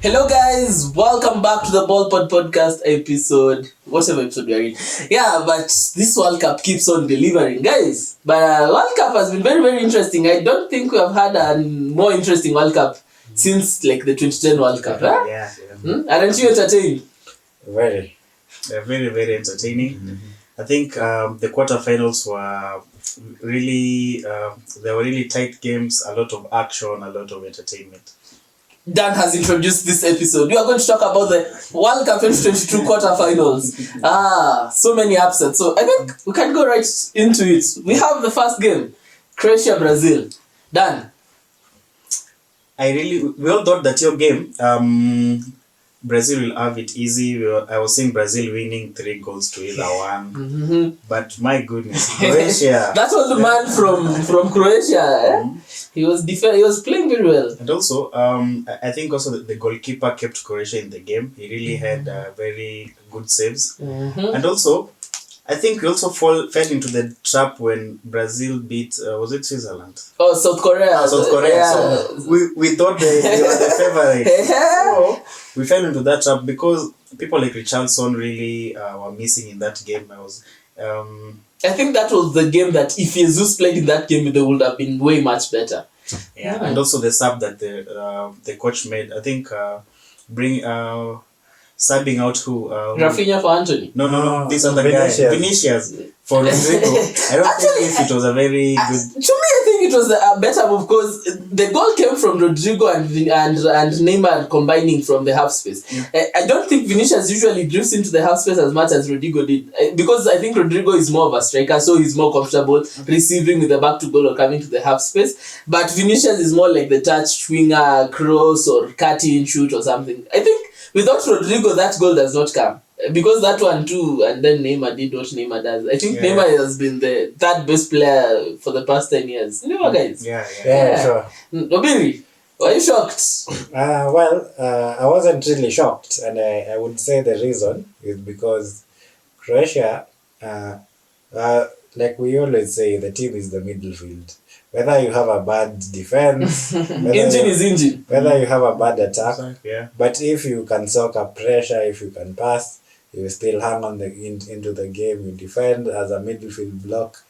Hello guys, welcome back to the Ball Pod podcast episode, whatever episode we are in. Yeah, but this World Cup keeps on delivering, guys. But World Cup has been very, very interesting. I don't think we have had a more interesting World Cup since like the 2010 World Cup. Huh? Yeah. Aren't you entertained? Very. They're very, very entertaining. Mm-hmm. I think the quarterfinals were really, they were really tight games, a lot of action, a lot of entertainment. Dan has introduced this episode. We are going to talk about the World Cup 2022 quarterfinals. So many upsets. So I think we can go right into it. We have the first game, Croatia-Brazil. Dan. We all thought that your game, Brazil will have it easy. I was seeing Brazil winning 3 goals to either one. Mm-hmm. But my goodness, Croatia. That was the man from Croatia. He was playing very well. And also, I think also the goalkeeper kept Croatia in the game. He really had very good saves. Mm-hmm. And also, I think we also fell into the trap when Brazil beat, was it Switzerland? Oh, South Korea. South Korea. Yeah. So we thought they were the favorites. So we fell into that trap because people like Richarlison really were missing in that game. I think that was the game that if Jesus played in that game, they would have been way much better. Yeah, and also the sub that the coach made, I think, subbing out who? Rafinha for Anthony? No. This other guy, Vinicius for Rodrigo. I don't think it was a very good. To me, I think it was a better move because the goal came from Rodrigo and Neymar combining from the half space. Yeah. I don't think Vinicius usually drifts into the half space as much as Rodrigo did because I think Rodrigo is more of a striker, so he's more comfortable receiving with the back to goal or coming to the half space. But Vinicius is more like the touch winger, cross or cut-in, shoot or something. I think without Rodrigo, that goal does not come. Because that one too, and then Neymar did what Neymar does. I think Neymar has been the third best player for the past 10 years. Neymar, guys. Yeah, sure. Obiri, were you shocked? I wasn't really shocked, and I would say the reason is because Croatia, like we always say, the team is the midfield. Whether you have a bad defense, engine is engine. Whether you have a bad attack, but if you can soak up pressure, if you can pass, you still hang on into the game. You defend as a midfield block.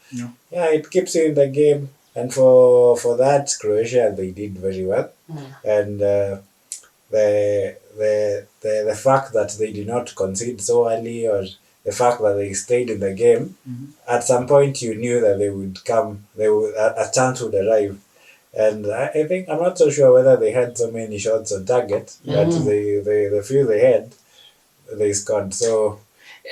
Yeah, it keeps you in the game. And for that, Croatia, they did very well. And the fact that they did not concede so early, or the fact that they stayed in the game, at some point you knew that they would come. A chance would arrive. And I think, I'm not so sure whether they had so many shots on target, but the few they had, they scored. So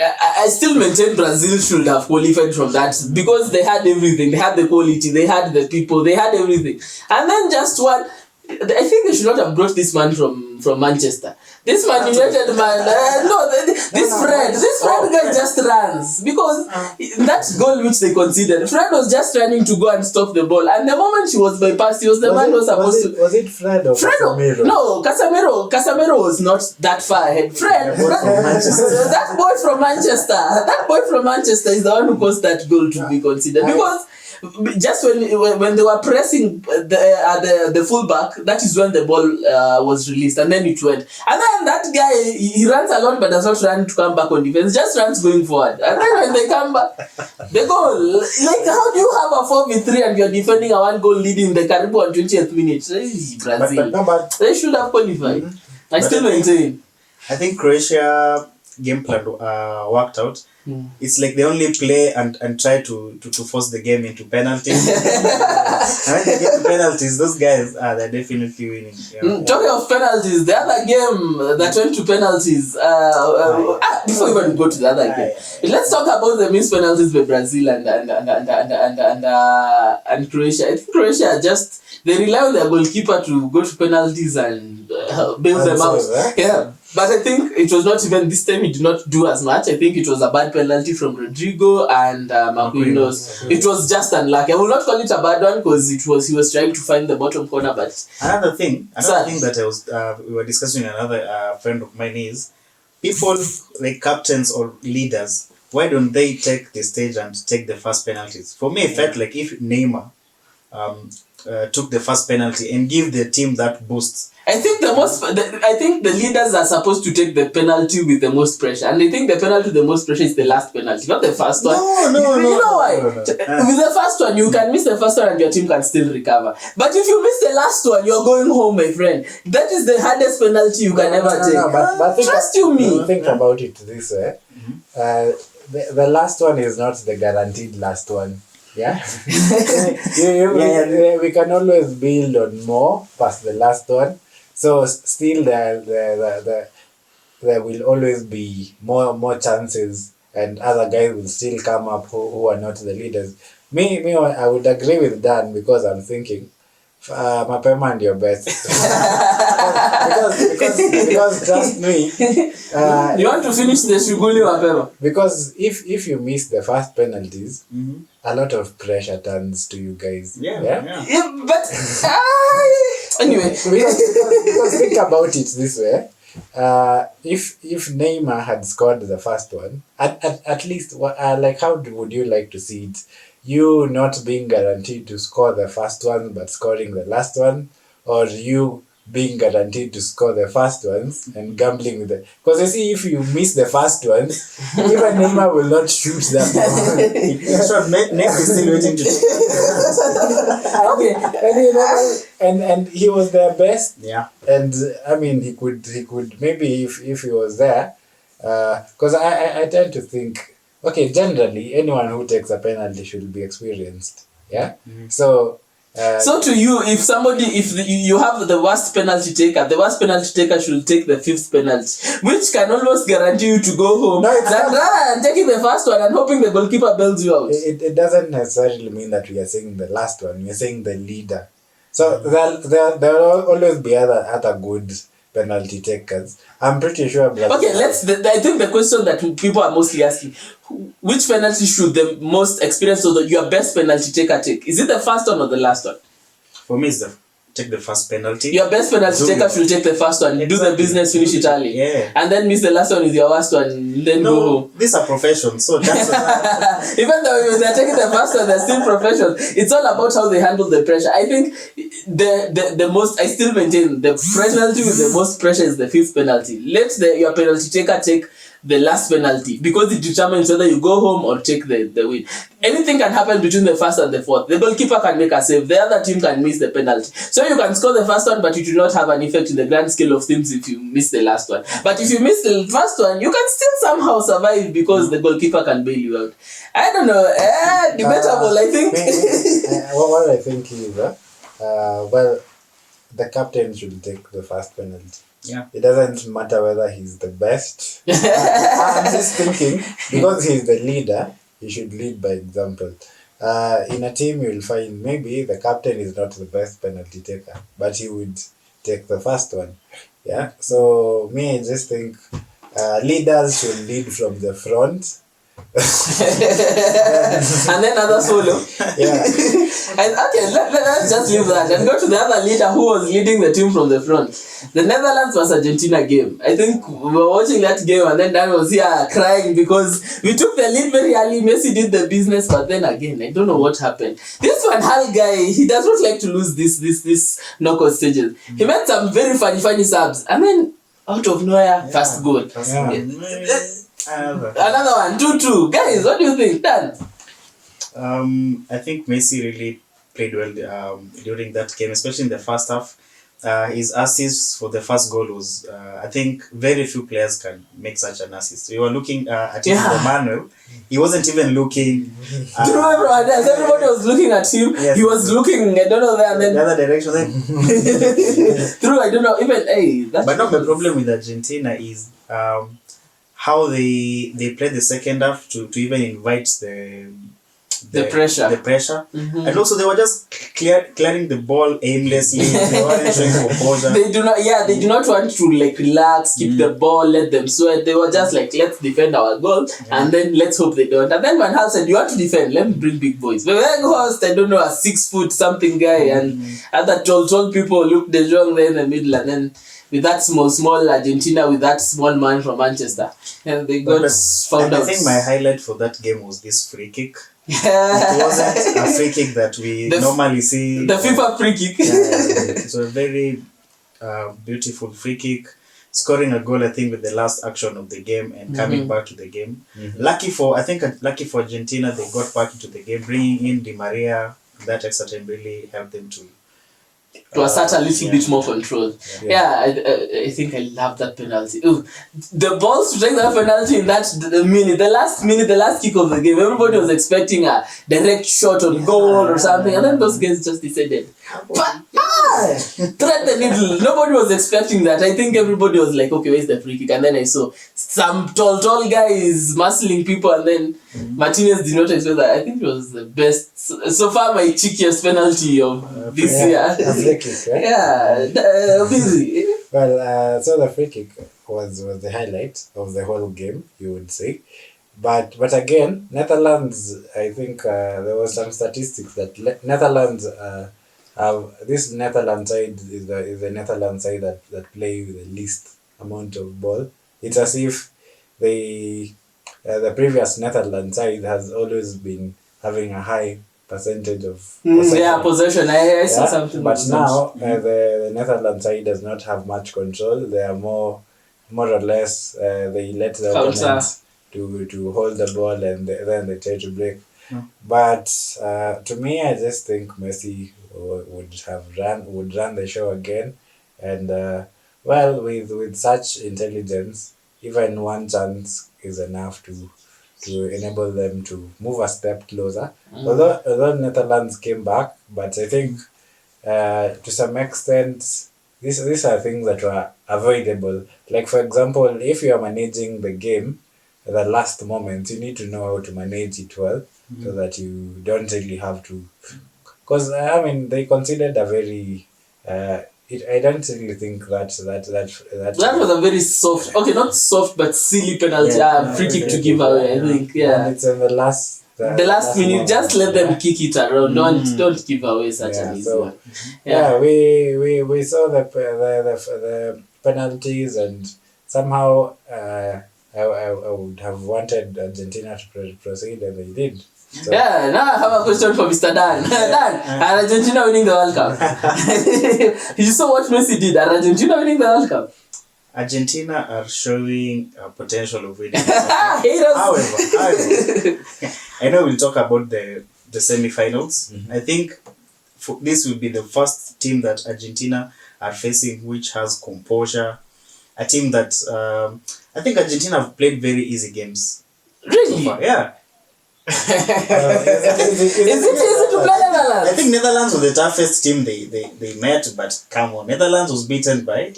I still maintain Brazil should have qualified from that because they had everything. They had the quality, they had the people, they had everything. And then just one, I think they should not have brought this man from Manchester. This Man United man, this Fred guy just runs because that goal which they conceded, Fred was just running to go and stop the ball, and the moment he was bypassed, he was the man who was supposed to. Was it Fred or Casemiro? No, Casemiro was not that far ahead. Fred, that boy from Manchester is the one who caused that goal to be considered because. Just when they were pressing the fullback, that is when the ball was released, and then it went. And then that guy, he runs a lot but does not run to come back on defense, just runs going forward. And then when they come back, they goal. Like, how do you have a 4v3 and you're defending a 1 goal lead in the Caribbean 20th minute? Brazil. But they should have qualified. I still maintain. I think Croatia game plan worked out. It's like they only play and try to force the game into penalties. And when they get to penalties, those guys they're definitely winning. Talking of penalties, the other game that went to penalties. Before we even go to the other game, let's talk about the missed penalties by Brazil and Croatia. I think Croatia they rely on their goalkeeper to go to penalties and bail them out. Yeah. But I think it was not even this time. He did not do as much. I think it was a bad penalty from Rodrigo and Marquinhos. It was just unlucky. I will not call it a bad one because he was trying to find the bottom corner. But another thing that we were discussing with another friend of mine is people like captains or leaders. Why don't they take the stage and take the first penalties? For me, it felt like if Neymar took the first penalty and give the team that boost. I think the leaders are supposed to take the penalty with the most pressure, and they think the penalty with the most pressure is the last penalty, not the first one. No, You know why? no. With the first one, you can miss the first one and your team can still recover. But if you miss the last one, you're going home, my friend. That is the hardest penalty you can ever take. But Trust you me. Think about it this way. The last one is not the guaranteed last one. Yeah. We can always build on more past the last one. So still there will always be more chances, and other guys will still come up who are not the leaders. Me, I would agree with Dan, because I'm thinking, mapema ndio best. because trust me, you want to finish the shughuli mapema. Because if you miss the first penalties, a lot of pressure turns to you guys. Yeah, but anyway, because think about it this way. If Neymar had scored the first one, at least like, how would you like to see it? You not being guaranteed to score the first one but scoring the last one, or you being guaranteed to score the first ones and gambling with it? Because you see, if you miss the first one, even Neymar will not shoot that one. Neymar is still waiting to and he was their best. Yeah. And I mean, he could maybe, if he was there, because I tend to think, okay, generally anyone who takes a penalty should be experienced. Yeah. So to you, if you have the worst penalty taker should take the fifth penalty, which can almost guarantee you to go home, rather than taking the first one and hoping the goalkeeper bails you out. It doesn't necessarily mean that we are saying the last one. We are saying the leader. So there will always be other good penalty takers. I'm pretty sure. Okay, I think the question that people are mostly asking: which penalty should the most experienced or your best penalty taker take? Is it the first one or the last one? For me, it's take the first penalty. Your best penalty taker should take the first one, do the business, finish it early, and then miss the last one with your worst one, then go home. These are professions, so that's even though they're taking the first one, they're still professionals. It's all about how they handle the pressure. I think the most, I still maintain the penalty with the most pressure is the fifth penalty. Let your penalty taker take the last penalty, because it determines whether you go home or take the win. Anything can happen between the first and the fourth. The goalkeeper can make a save, the other team can miss the penalty. So you can score the first one, but it will not have an effect in the grand scale of things if you miss the last one. But if you miss the first one, you can still somehow survive because the goalkeeper can bail you out. I don't know, debatable, I think. What I think is, well, the captain should take the first penalty. Yeah. It doesn't matter whether he's the best. I'm just thinking, because he's the leader, he should lead by example. In a team, you'll find maybe the captain is not the best penalty taker, but he would take the first one. Yeah. So me, I just think leaders should lead from the front. And then other solo. Yeah. And okay, let's just leave that and go to the other leader who was leading the team from the front. The Netherlands vs Argentina game. I think we were watching that game and then Dan was here crying because we took the lead very early. Messi did the business, but then again, I don't know what happened. This Van Gaal guy, he does not like to lose this knockout stages. He made some very funny subs, and then out of nowhere, first goal. Another one, 2-2. Guys, what do you think? Dan? I think Messi really played well during that game, especially in the first half. His assist for the first goal was, I think, very few players can make such an assist. We were looking at Emmanuel. He wasn't even looking. Everybody was looking at him. Yes. He was looking, I don't know, there and then the other direction. Through, I don't know, even but not the problem with Argentina is how they played the second half to even invite the pressure. Mm-hmm. And also they were just clearing the ball aimlessly. They weren't showing composure. They do not want to like relax, keep the ball, let them sweat. They were just like, let's defend our goal and then let's hope they don't. And then Van Gaal said, you want to defend, let me bring big boys. But then host, I don't know, a 6 foot something guy and other tall people, Luke De Jong there in the middle, and then with that small Argentina, with that small man from Manchester. And they got found out. I think my highlight for that game was this free kick. It wasn't a free kick that we normally see. The FIFA free kick. It was a very beautiful free kick, scoring a goal, I think, with the last action of the game and coming back to the game. Lucky for Argentina, they got back into the game, bringing in Di Maria. That extra time really helped them to assert a little bit more control. I think I love that penalty. Ooh, the balls to take that penalty in that the last kick of the game. Everybody was expecting a direct shot on goal or something, and then those guys just decided. Thread the needle. Nobody was expecting that. I think everybody was like, okay, where's the free kick? And then I saw some tall guys muscling people, and then Martinez did not expect that. I think it was the best, so far my cheekiest penalty of this year. A free kick, right? Yeah, busy. Well, so the free kick was the highlight of the whole game, you would say. But again, Netherlands, I think there was some statistics that Netherlands this Netherlands side is the Netherlands side that play with the least amount of ball. It's as if the previous Netherlands side has always been having a high percentage of possession. I saw something. But now the Netherlands side does not have much control. They are more or less they let the opponents to hold the ball and then they try to break. But to me, I just think Messi would run the show again, and with such intelligence, even one chance is enough to enable them to move a step closer. Although Netherlands came back, but I think to some extent these are things that were avoidable. Like, for example, if you are managing the game at the last moment, you need to know how to manage it well, so that you don't really have to. Because they considered a very. I don't really think that was a very soft, okay, not soft but silly penalty, free kick to give away. I think, And it's in the last minute. moment. Just let them kick it around. Don't give away such an easy one. We saw the penalties, and somehow I would have wanted Argentina to proceed, and they did. So. Yeah, now I have a question for Mr. Dan. Dan, are Argentina winning the World Cup? You saw what Messi did. Are Argentina winning the World Cup? Argentina are showing potential of winning. Haters. However, I know we'll talk about the semi-finals. I think this will be the first team that Argentina are facing which has composure. A team that I think Argentina have played very easy games. Really? So far. Yeah. Is it easy to play Netherlands? I think Netherlands was the toughest team they met, but come on, Netherlands was beaten by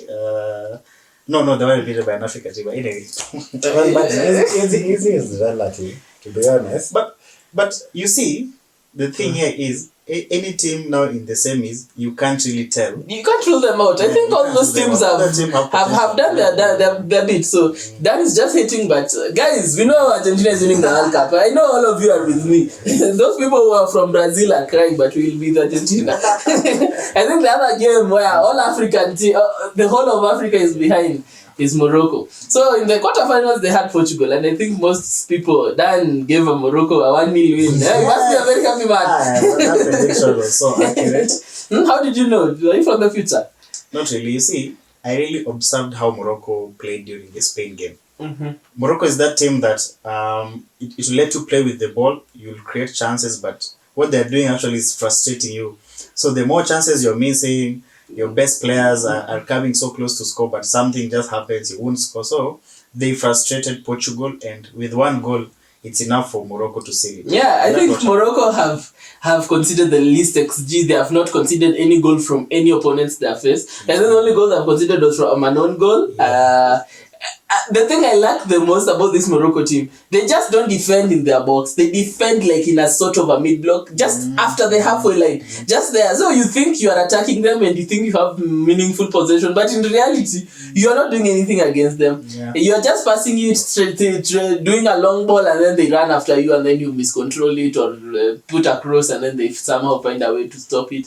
no, they were beaten by an African team. But anyway, but easy is relative, to be honest. But you see, the thing here is any team now in the semis, you can't really tell. You can't rule them out. I think all those teams have done their bit. So that is just hitting. But guys, we know Argentina is winning the World Cup. I know all of you are with me. Those people who are from Brazil are crying, but we'll beat Argentina. I think the other game where all African the whole of Africa is behind is Morocco. So in the quarterfinals they had Portugal, and I think most people Dan gave Morocco a 1-0 win. You must be a very happy man. That prediction was so accurate. How did you know? Are you from the future? Not really. You see, I really observed how Morocco played during the Spain game. Morocco is that team that it will let you play with the ball, you'll create chances, but what they're doing actually is frustrating you. So the more chances you're missing, your best players are coming so close to score, but something just happens, you won't score. So they frustrated Portugal, and with one goal, it's enough for Morocco to seal it. Yeah, I think Morocco have conceded the least XG. They have not conceded any goal from any opponents they have faced. I think the only goal they have conceded was from an own goal. The thing I like the most about this Morocco team, they just don't defend in their box. They defend like in a sort of a mid-block, just after the halfway line, just there. So you think you are attacking them and you think you have meaningful possession, but in reality, you are not doing anything against them. Yeah. You are just passing it straight, doing a long ball, and then they run after you, and then you miscontrol it or put across, and then they somehow find a way to stop it.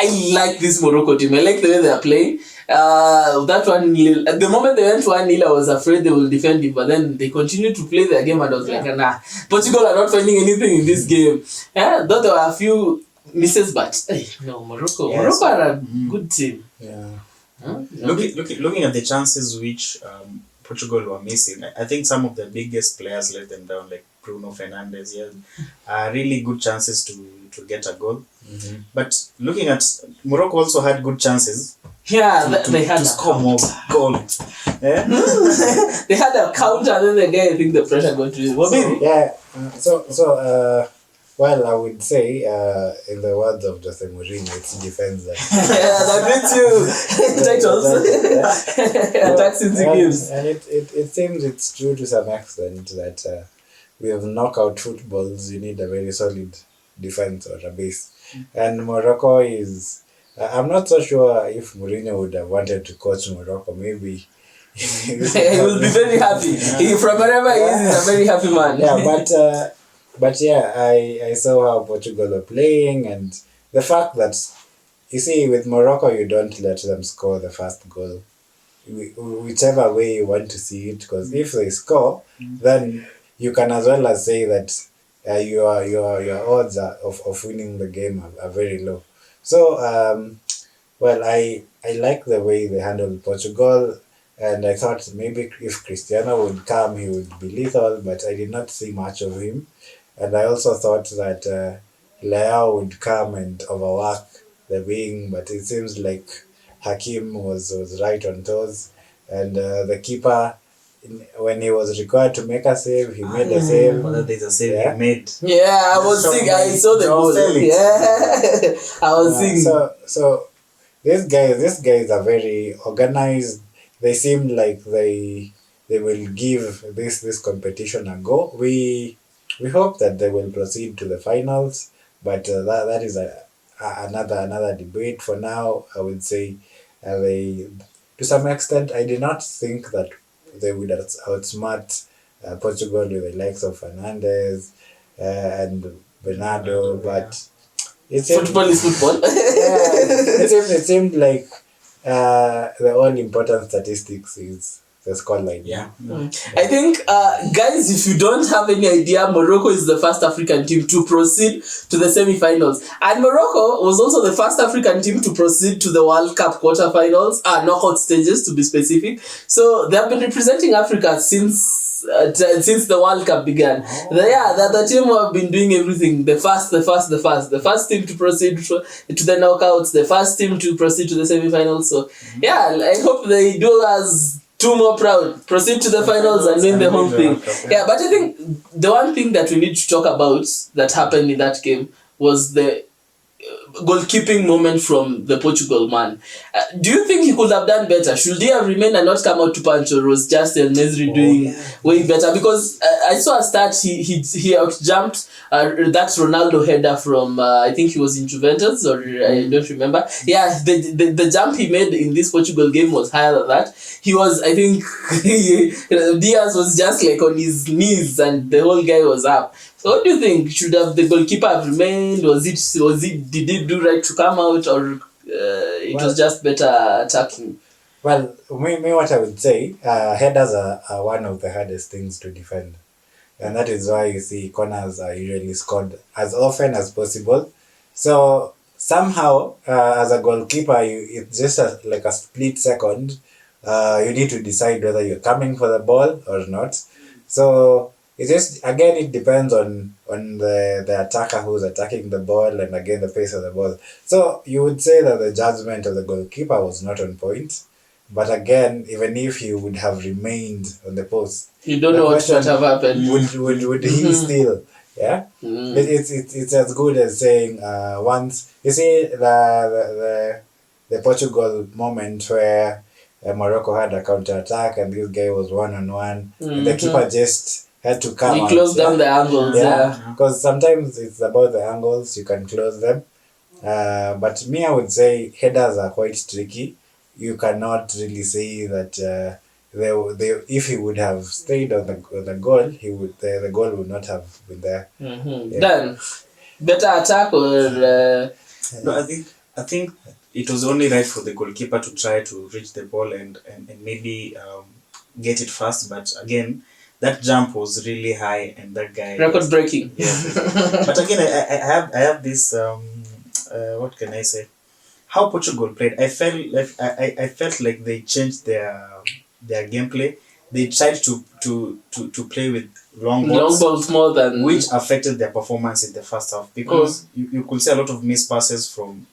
I like this Morocco team. I like the way they are playing. That 1-0, at the moment they went 1-0, I was afraid they will defend it, but then they continued to play their game, and I was like, nah, Portugal are not finding anything in this game. Though there were a few misses, but no, Morocco are a good team. Yeah. Looking at the chances which Portugal were missing, I think some of the biggest players let them down, like Bruno Fernandes. He had really good chances to get a goal. But looking at Morocco also had good chances. Yeah, they had to score more goals. Yeah? They had a counter, and then I think the pressure got to him. Yeah. Well, I would say, in the words of Jose Mourinho, it's defense that. Yeah, that brings you titles. Attacks in the games. And it seems it's true to some extent that we have knockout footballs. You need a very solid defense or a base. And Morocco is. I'm not so sure if Mourinho would have wanted to coach Morocco. Maybe. He will be very happy. He, from wherever he is, he's a very happy man. Yeah, but yeah, I saw how Portugal are playing, and the fact that, you see, with Morocco, you don't let them score the first goal, whichever way you want to see it, because if they score, then you can as well as say that your odds of winning the game are very low. So, well, I like the way they handled Portugal. And I thought maybe if Cristiano would come, he would be lethal, but I did not see much of him. And I also thought that Leao would come and overwork the wing, but it seems like Hakim was right on toes. And the keeper, when he was required to make a save, he made a save. There's a save he made. Yeah, I was thinking, I saw the goal. Yeah, I was thinking. So these guys are very organized. They seem like they will give this competition a go. We hope that they will proceed to the finals, but that is another debate. For now, I would say they, to some extent, I did not think that they would outsmart Portugal with the likes of Fernandes and Bernardo, but football is football. It seemed like the all important statistics is the scoreline. Yeah. I think, guys, if you don't have any idea, Morocco is the first African team to proceed to the semi-finals. And Morocco was also the first African team to proceed to the World Cup quarterfinals, knockout stages to be specific. So they have been representing Africa since the World Cup began. The team have been doing everything. The first team to proceed to the knockouts, the first team to proceed to the semi-finals. So yeah, I hope they do us two more proud, proceed to the finals and win the whole thing. Yeah, but I think the one thing that we need to talk about that happened in that game was the goalkeeping moment from the Portugal man. Do you think he could have done better? Should he have remained and not come out to punch, or was just El Nesri doing way better? Because I saw a stat, he out-jumped that Ronaldo header from, I think he was in Juventus, or I don't remember. Yeah, the jump he made in this Portugal game was higher than that. He was, I think, Diaz was just like on his knees and the whole guy was up. So what do you think? Should have the goalkeeper have remained? Did he do right to come out, or it was just better attacking? Well, me what I would say, headers are one of the hardest things to defend. And that is why you see corners are usually scored as often as possible. So somehow, as a goalkeeper, it's just like a split second. You need to decide whether you're coming for the ball or not. So it depends on the attacker who's attacking the ball, and again the pace of the ball. So you would say that the judgment of the goalkeeper was not on point. But again, even if he would have remained on the post, you don't know what would have happened. Would he still? Yeah, it's as good as saying once you see the Portugal moment where Morocco had a counter attack and this guy was 1-on-1, and the keeper just had to come. He closed down the angles. Yeah, because sometimes it's about the angles, you can close them. But me, I would say headers are quite tricky. You cannot really say that if he would have stayed on the goal, the goal would not have been there. Yeah. Then better attack or no, I think it was only right for the goalkeeper to try to reach the ball and maybe get it fast. But again, that jump was really high, and that guy record breaking. Yeah. But again, I have this what can I say? how Portugal played, I felt like they changed their gameplay. They tried to play with long Long balls, balls more than which affected their performance in the first half because you could see a lot of missed passes from.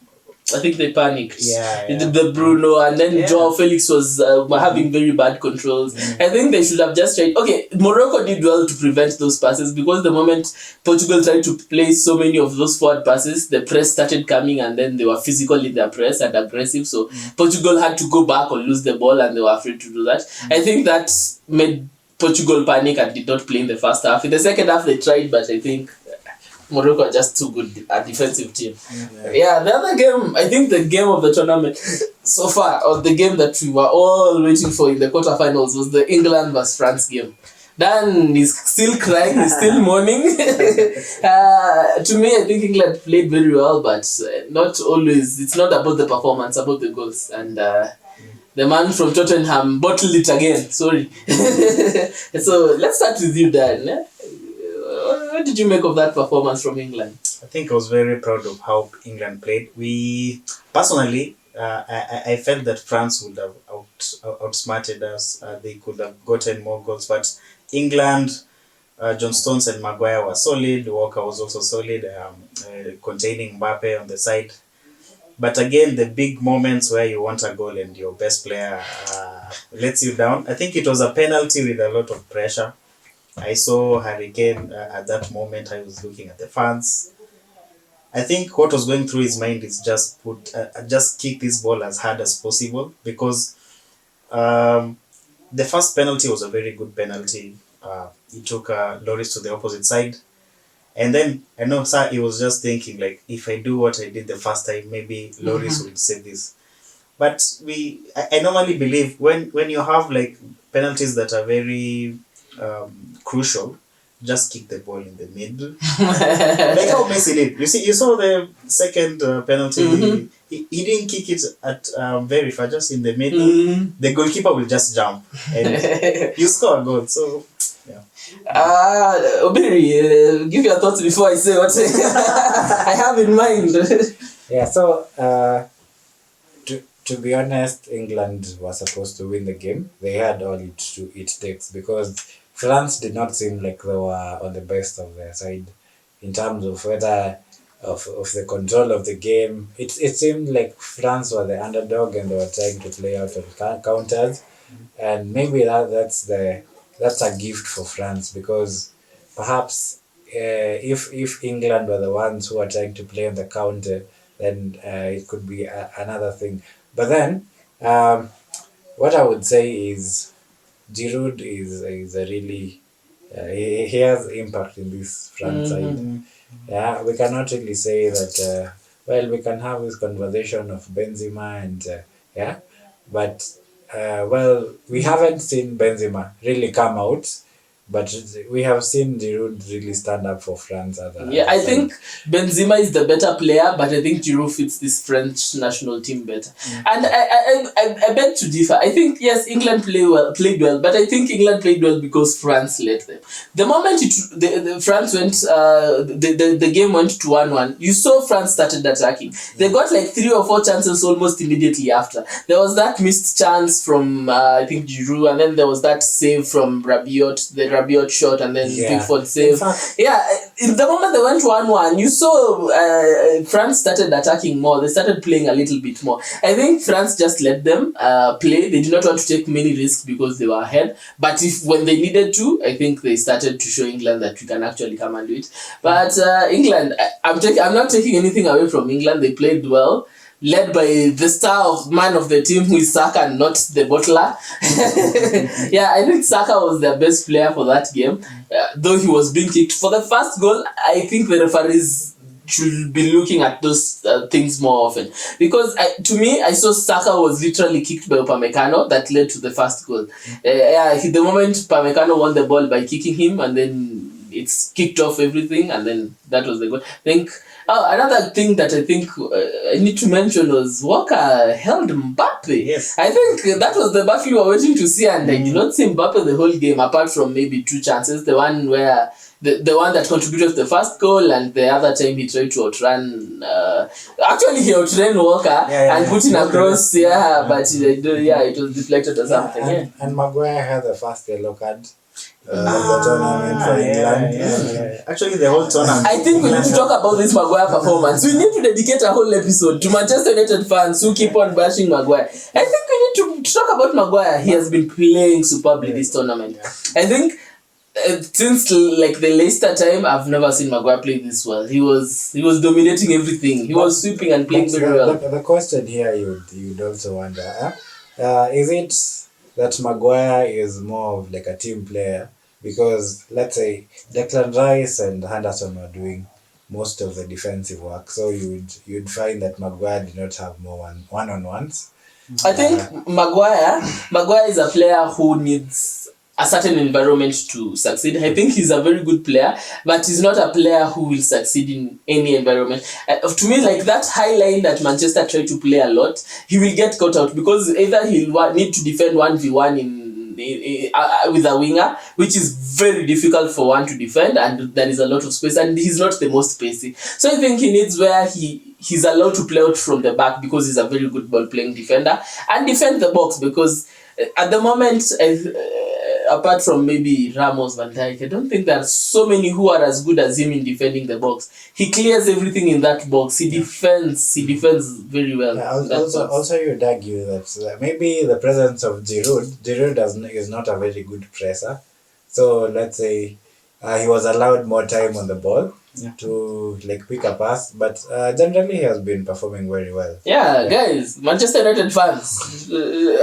I think they panicked. Yeah, yeah. The Bruno and then Yeah. Joao Felix was having very bad controls. I think they should have just tried. Okay, Morocco did well to prevent those passes because the moment Portugal tried to play so many of those forward passes, the press started coming and then they were physical in their press and aggressive. So Portugal had to go back or lose the ball and they were afraid to do that. I think that made Portugal panic and did not play in the first half. In the second half, they tried, but I think Morocco are just too good, a defensive team. Yeah, the other game, I think the game of the tournament so far, or the game that we were all waiting for in the quarterfinals, was the England vs France game. Dan is still crying, he's still mourning. To me, I think England played very well, but not always. It's not about the performance, about the goals. And the man from Tottenham bottled it again. Sorry. So let's start with you, Dan. What did you make of that performance from England? I think I was very proud of how England played. We personally, I felt that France would have outsmarted us. They could have gotten more goals, but England, John Stones and Maguire were solid. Walker was also solid, containing Mbappe on the side. But again, the big moments where you want a goal and your best player lets you down. I think it was a penalty with a lot of pressure. I saw Harry Kane at that moment. I was looking at the fans. I think what was going through his mind is just kick this ball as hard as possible because the first penalty was a very good penalty. He took Loris to the opposite side. And then I know he was just thinking like, if I do what I did the first time, maybe Loris will save this. But I normally believe when you have like penalties that are very crucial, just kick the ball in the middle. Like how Messi did. You saw the second penalty. He didn't kick it at very far, just in the middle. The goalkeeper will just jump and you score a goal. So yeah. Obiri, give your thoughts before I say what I have in mind. Yeah, so to be honest, England was supposed to win the game. They had all it takes because France did not seem like they were on the best of their side in terms of whether of the control of the game. It seemed like France were the underdog and they were trying to play out on counters, and maybe that's a gift for France because perhaps if England were the ones who are trying to play on the counter, then it could be another thing. But then what I would say is Giroud is a really he has impact in this France side. Yeah, we cannot really say that. Well, we can have this conversation of Benzema and but well, we haven't seen Benzema really come out, but we have seen Giroud really stand up for France. I think Benzema is the better player, but I think Giroud fits this French national team better. And I beg to differ. I think, yes, England played well, but I think England played well because France led them. The moment France went, the game went to 1-1, you saw France started attacking. They got like 3 or 4 chances almost immediately after. There was that missed chance from, I think, Giroud, and then there was that save from Rabiot, the Rabiot shot, and then Pickford save. In the moment they went 1-1, you saw France started attacking more. They started playing a little bit more. I think France just let them play. They did not want to take many risks because they were ahead. But when they needed to, I think they started to show England that we can actually come and do it. But England, I'm not taking anything away from England. They played well, led by the man of the team, who is Saka, not the butler. I think Saka was their best player for that game, though he was being kicked. For the first goal, I think the referees should be looking at those things more often. Because to me, I saw Saka was literally kicked by Upamecano that led to the first goal. The moment Upamecano won the ball by kicking him, and then it's kicked off everything, and then that was the goal. I think another thing that I think I need to mention was Walker held Mbappe. Yes. I think that was the battle we were waiting to see, and I did not see Mbappe the whole game, apart from maybe 2 chances. The one where the one that contributed to the first goal, and the other time he tried to outrun. Actually, he outran Walker and put in a cross. But it was deflected or something. And Maguire had the first yellow card. The tournament for England. Actually, the whole tournament. I think we need to talk about this Maguire performance. We need to dedicate a whole episode to Manchester United fans who keep on bashing Maguire. I think we need to talk about Maguire. He has been playing superbly this tournament. I think since like the Leicester time, I've never seen Maguire play this well. He was dominating everything. He was sweeping and playing very well. The question here you'd also wonder, is it that Maguire is more of like a team player? Because let's say Declan Rice and Henderson were doing most of the defensive work, so you'd find that Maguire did not have more one-on-ones. I think Maguire is a player who needs a certain environment to succeed. I think he's a very good player, but he's not a player who will succeed in any environment. To me, like that high line that Manchester try to play a lot, he will get caught out because either he'll need to defend 1v1 with a winger, which is very difficult for one to defend, and there is a lot of space, and he's not the most spacey. So I think he needs where he's allowed to play out from the back because he's a very good ball playing defender and defend the box, because at the moment, apart from maybe Ramos, Van Dijk, I don't think there are so many who are as good as him in defending the box. He clears everything in that box. He defends very well. Also, you'd argue that maybe the presence of Giroud is not a very good presser. So let's say he was allowed more time on the ball to like pick a pass, but generally he has been performing very well. Guys, Manchester United fans,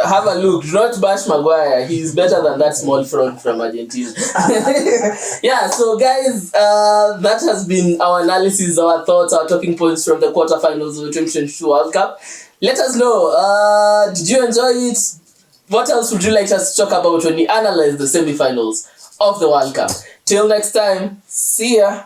have a look. Do not bash Maguire. He's better than that small front from Argentina. So guys, that has been our analysis, our thoughts, our talking points from the quarterfinals of the 2022 World Cup. Let us know, did you enjoy it? What else would you like us to talk about when we analyze the semi-finals of the World Cup? Till next time, see ya.